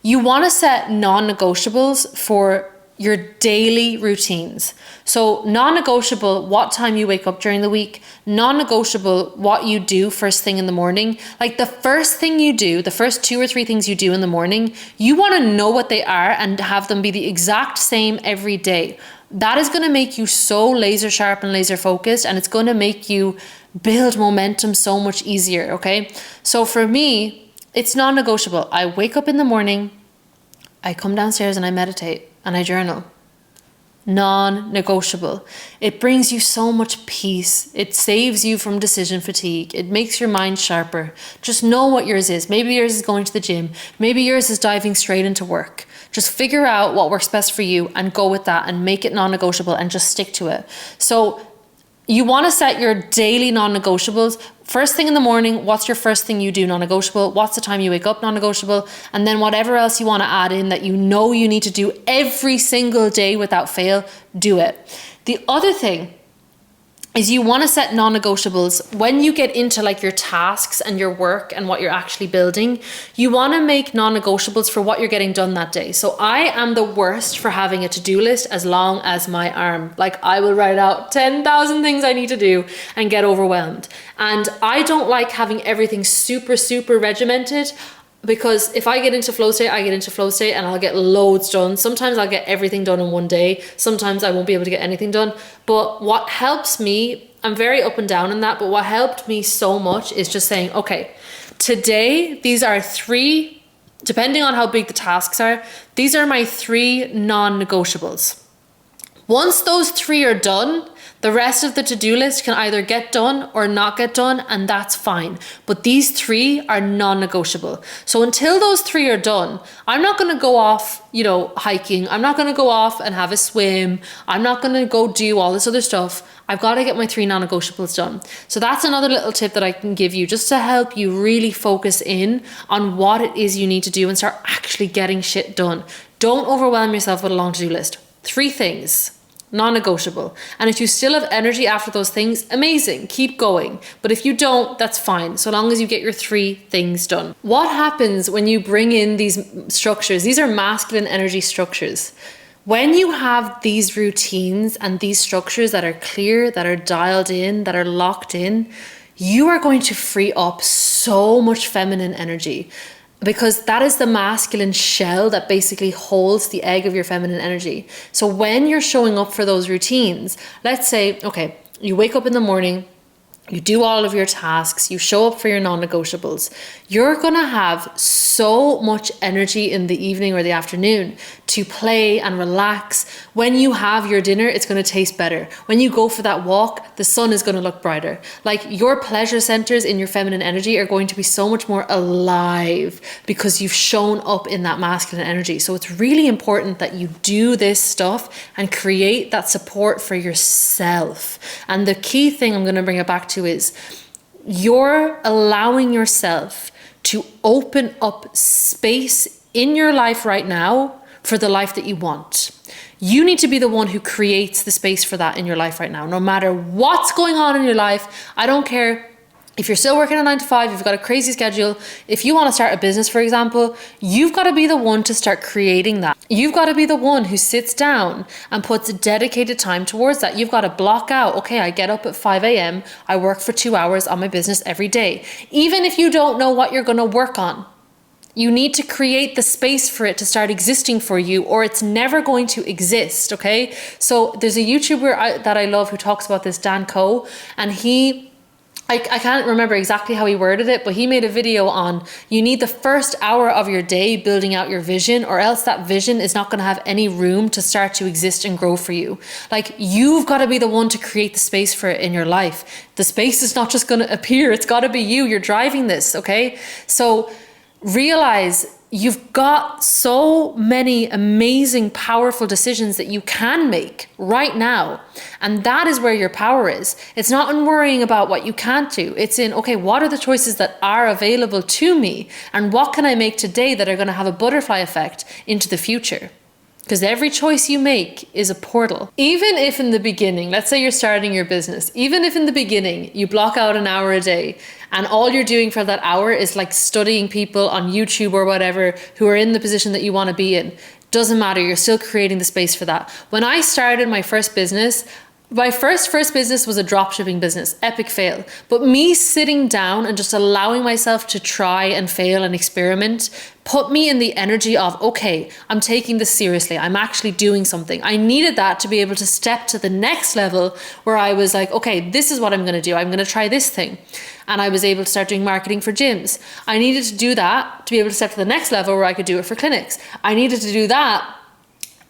You want to set non-negotiables for your daily routines. So non-negotiable what time you wake up during the week, non-negotiable what you do first thing in the morning. Like the first thing you do, the first 2 or 3 things you do in the morning, you want to know what they are and have them be the exact same every day. That is going to make you so laser sharp and laser focused, and it's going to make you build momentum so much easier, okay? So for me, it's non-negotiable. I wake up in the morning, I come downstairs and I meditate and I journal. non-negotiable. It brings you so much peace. It saves you from decision fatigue. It makes your mind sharper. Just know what yours is. Maybe yours is going to the gym. Maybe yours is diving straight into work. Just figure out what works best for you and go with that and make it non-negotiable and just stick to it. So you want to set your daily non-negotiables. First thing in the morning, what's your first thing you do non-negotiable? What's the time you wake up non-negotiable? And then whatever else you want to add in that you know you need to do every single day without fail, do it. The other thing is you want to set non-negotiables when you get into like your tasks and your work and what you're actually building. You want to make non-negotiables for what you're getting done that day. So I am the worst for having a to-do list as long as my arm. Like I will write out 10,000 things I need to do and get overwhelmed. And I don't like having everything super, super regimented. Because if I get into flow state, I get into flow state and I'll get loads done. Sometimes I'll get everything done in one day. Sometimes I won't be able to get anything done. But what helps me, I'm very up and down in that, but what helped me so much is just saying, okay, today, these are 3, depending on how big the tasks are, these are my 3 non-negotiables. Once those 3 are done, the rest of the to-do list can either get done or not get done, and that's fine. But these 3 are non-negotiable. So until those 3 are done, I'm not going to go off, hiking. I'm not going to go off and have a swim. I'm not going to go do all this other stuff. I've got to get my 3 non-negotiables done. So that's another little tip that I can give you just to help you really focus in on what it is you need to do and start actually getting shit done. Don't overwhelm yourself with a long to-do list. 3 things. Non-negotiable. And if you still have energy after those things, amazing, keep going. But if you don't, that's fine, so long as you get your 3 things done. What happens when you bring in these structures? These are masculine energy structures. When you have these routines and these structures that are clear, that are dialed in, that are locked in, you are going to free up so much feminine energy. Because that is the masculine shell that basically holds the egg of your feminine energy. So when you're showing up for those routines, let's say, okay, you wake up in the morning, you do all of your tasks, you show up for your non-negotiables, you're gonna have so much energy in the evening or the afternoon to play and relax. When you have your dinner, it's gonna taste better. When you go for that walk, the sun is gonna look brighter. Like your pleasure centers in your feminine energy are going to be so much more alive because you've shown up in that masculine energy. So it's really important that you do this stuff and create that support for yourself. And the key thing I'm gonna bring it back to is you're allowing yourself to open up space in your life right now for the life that you want. You need to be the one who creates the space for that in your life right now. No matter what's going on in your life, I don't care if you're still working a 9 to 5, if you've got a crazy schedule, if you want to start a business, for example, you've got to be the one to start creating that. You've got to be the one who sits down and puts dedicated time towards that. You've got to block out, okay, I get up at 5 a.m., I work for 2 hours on my business every day. Even if you don't know what you're going to work on, you need to create the space for it to start existing for you, or it's never going to exist, okay? So there's a YouTuber that I love who talks about this, Dan Coe, and I can't remember exactly how he worded it, but he made a video on you need the first hour of your day building out your vision, or else that vision is not going to have any room to start to exist and grow for you. Like, you've got to be the one to create the space for it in your life. The space is not just going to appear. It's got to be you. You're driving this, okay? So realize you've got so many amazing, powerful decisions that you can make right now. And that is where your power is. It's not in worrying about what you can't do. It's in, okay, what are the choices that are available to me? And what can I make today that are going to have a butterfly effect into the future? Because every choice you make is a portal. Even if in the beginning, let's say you're starting your business, even if in the beginning you block out an hour a day and all you're doing for that hour is like studying people on YouTube or whatever who are in the position that you want to be in, doesn't matter, you're still creating the space for that. When I started my first business, my first business was a dropshipping business, epic fail. But me sitting down and just allowing myself to try and fail and experiment put me in the energy of, okay, I'm taking this seriously. I'm actually doing something. I needed that to be able to step to the next level where I was like, okay, this is what I'm going to do. I'm going to try this thing. And I was able to start doing marketing for gyms. I needed to do that to be able to step to the next level where I could do it for clinics. I needed to do that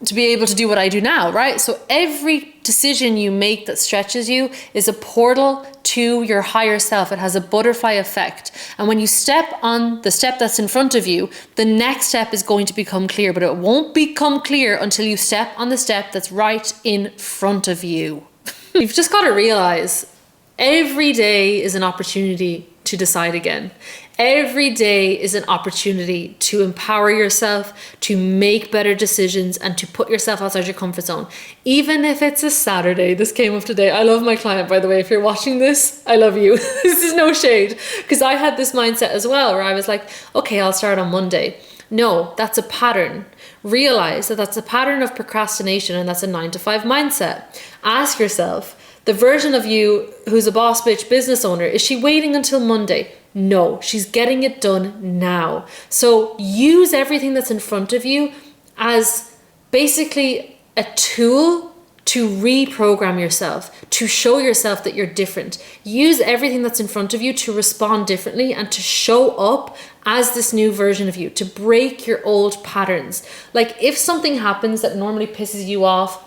to be able to do what I do now, right? So every decision you make that stretches you is a portal to your higher self. It has a butterfly effect. And when you step on the step that's in front of you, the next step is going to become clear, but it won't become clear until you step on the step that's right in front of you. You've just got to realize every day is an opportunity to decide again. Every day is an opportunity to empower yourself, to make better decisions, and to put yourself outside your comfort zone. Even if it's a Saturday. This came up today. I love my client, by the way. If you're watching this, I love you. This is no shade. Because I had this mindset as well, where I was like, okay, I'll start on Monday. No, that's a pattern. Realize that that's a pattern of procrastination, and that's a 9-to-5 mindset. Ask yourself, the version of you who's a boss bitch business owner, is she waiting until Monday? No, she's getting it done now. So use everything that's in front of you as basically a tool to reprogram yourself, to show yourself that you're different. Use everything that's in front of you to respond differently and to show up as this new version of you, to break your old patterns. Like if something happens that normally pisses you off,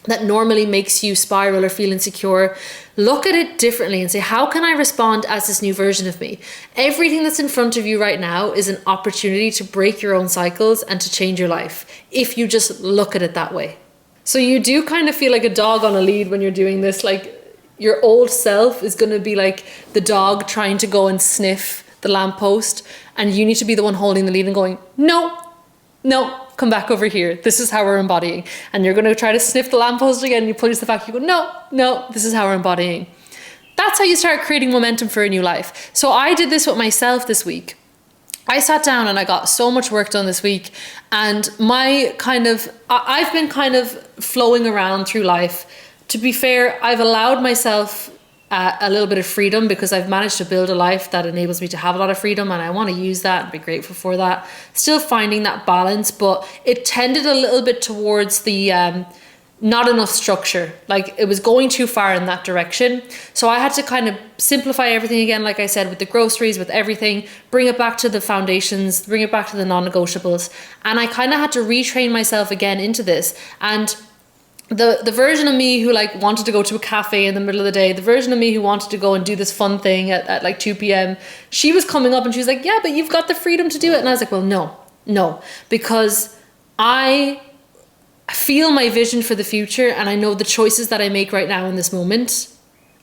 that normally makes you spiral or feel insecure, look at it differently and say, how can I respond as this new version of me? Everything that's in front of you right now is an opportunity to break your own cycles and to change your life, if you just look at it that way. So you do kind of feel like a dog on a lead when you're doing this. Like your old self is going to be like the dog trying to go and sniff the lamppost, and you need to be the one holding the lead and going, no, come back over here. This is how we're embodying. And you're going to try to sniff the lamppost again, and you pull yourself back. You go, no, this is how we're embodying. That's how you start creating momentum for a new life. So I did this with myself this week. I sat down and I got so much work done this week, and I've been kind of flowing around through life. To be fair, I've allowed myself a little bit of freedom because I've managed to build a life that enables me to have a lot of freedom, and I want to use that and be grateful for that. Still finding that balance, but it tended a little bit towards the not enough structure. Like it was going too far in that direction. So I had to kind of simplify everything again, like I said, with the groceries, with everything, bring it back to the foundations, bring it back to the non-negotiables. And I kind of had to retrain myself again into this. And the version of me who like wanted to go to a cafe in the middle of the day, the version of me who wanted to go and do this fun thing at like 2 p.m, she was coming up and she was like, yeah, but you've got the freedom to do it. And I was like, well, no, because I feel my vision for the future, and I know the choices that I make right now in this moment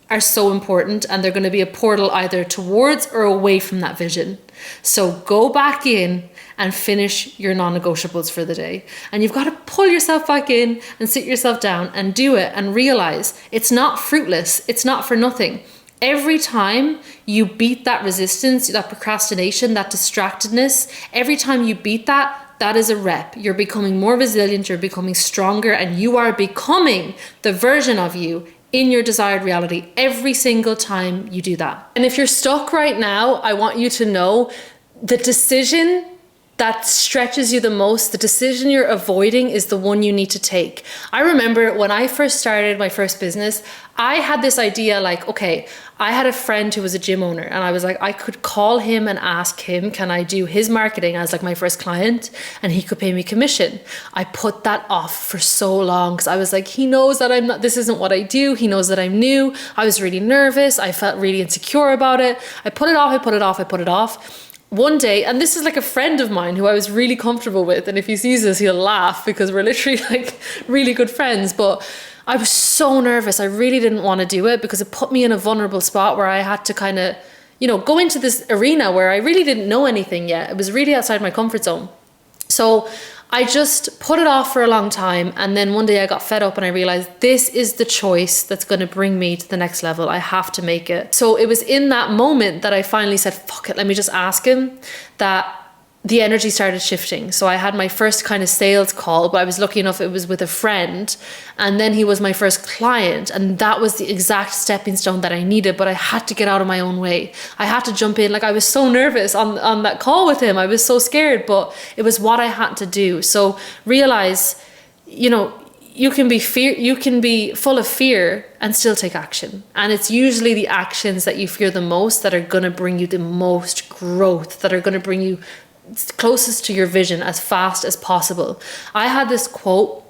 are so important, and they're going to be a portal either towards or away from that vision. So go back in and finish your non-negotiables for the day. And you've got to pull yourself back in and sit yourself down and do it, and realize it's not fruitless. It's not for nothing. Every time you beat that resistance, that procrastination, that distractedness, every time you beat that, that is a rep. You're becoming more resilient, you're becoming stronger, and you are becoming the version of you in your desired reality every single time you do that. And if you're stuck right now, I want you to know the decision that stretches you the most, the decision you're avoiding, is the one you need to take. I remember when I first started my first business, I had this idea like, okay, I had a friend who was a gym owner, and I was like, I could call him and ask him, can I do his marketing as like my first client, and he could pay me commission. I put that off for so long because I was like, he knows that this isn't what I do. He knows that I'm new. I was really nervous. I felt really insecure about it. I put it off. One day, and this is like a friend of mine who I was really comfortable with, and if he sees this, he'll laugh because we're literally like really good friends, but I was so nervous. I really didn't want to do it because it put me in a vulnerable spot where I had to kind of, go into this arena where I really didn't know anything yet. It was really outside my comfort zone. So I just put it off for a long time, and then one day I got fed up and I realized this is the choice that's going to bring me to the next level. I have to make it. So it was in that moment that I finally said, fuck it, let me just ask him, that the energy started shifting. So I had my first kind of sales call, but I was lucky enough it was with a friend, and then he was my first client, and that was the exact stepping stone that I needed. But I had to get out of my own way. I had to jump in. Like I was so nervous on that call with him. I was so scared, but it was what I had to do. So realize, you can be full of fear and still take action. And it's usually the actions that you fear the most that are going to bring you the most growth, that are going to bring you closest to your vision as fast as possible. I had this quote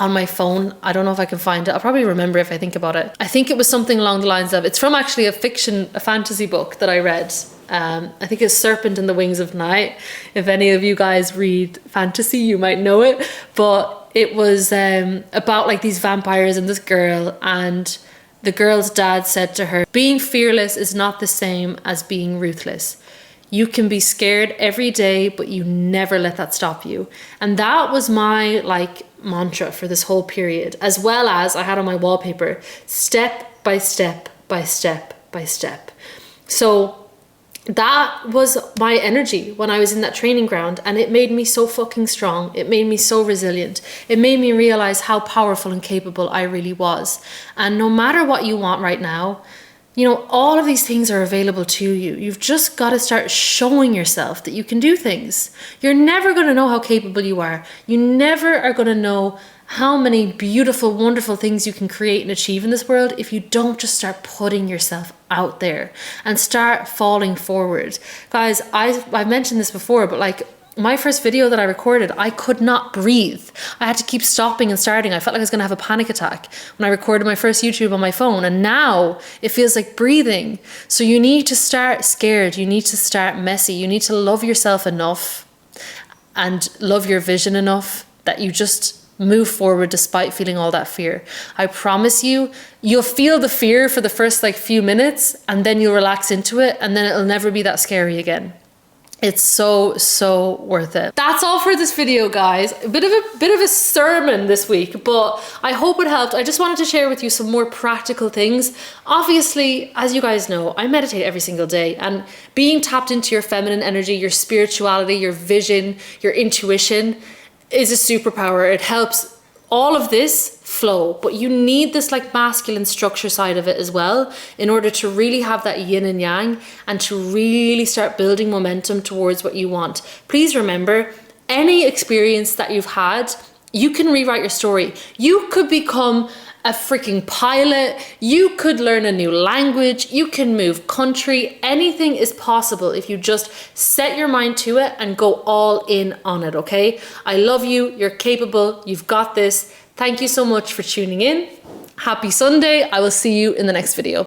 on my phone. I don't know if I can find it. I'll probably remember if I think about it. I think it was something along the lines of, it's from actually a fantasy book that I read. I think it's Serpent and the Wings of Night. If any of you guys read fantasy, you might know it. But it was about like these vampires and this girl, and the girl's dad said to her, being fearless is not the same as being ruthless. You can be scared every day, but you never let that stop you. And that was my like mantra for this whole period, as well as I had on my wallpaper, step by step by step by step. So that was my energy when I was in that training ground, and it made me so fucking strong. It made me so resilient. It made me realize how powerful and capable I really was. And no matter what you want right now, you know, all of these things are available to you. You've just got to start showing yourself that you can do things. You're never going to know how capable you are. You never are going to know how many beautiful, wonderful things you can create and achieve in this world if you don't just start putting yourself out there and start falling forward. Guys, I've mentioned this before, but like, my first video that I recorded, I could not breathe. I had to keep stopping and starting. I felt like I was gonna have a panic attack when I recorded my first YouTube on my phone, and now it feels like breathing. So you need to start scared. You need to start messy. You need to love yourself enough and love your vision enough that you just move forward despite feeling all that fear. I promise you, you'll feel the fear for the first like few minutes, and then you'll relax into it, and then it'll never be that scary again. It's so worth it. That's all for this video, guys. A bit of a sermon this week, but I hope it helped. I just wanted to share with you some more practical things. Obviously, as you guys know, I meditate every single day, and being tapped into your feminine energy, your spirituality, your vision, your intuition is a superpower. It helps all of this flow, but you need this like masculine structure side of it as well in order to really have that yin and yang and to really start building momentum towards what you want. Please remember, any experience that you've had, you can rewrite your story. You could become a freaking pilot, you could learn a new language, you can move country. Anything is possible if you just set your mind to it and go all in on it, okay? I love you, you're capable, you've got this. Thank you so much for tuning in. Happy Sunday. I will see you in the next video.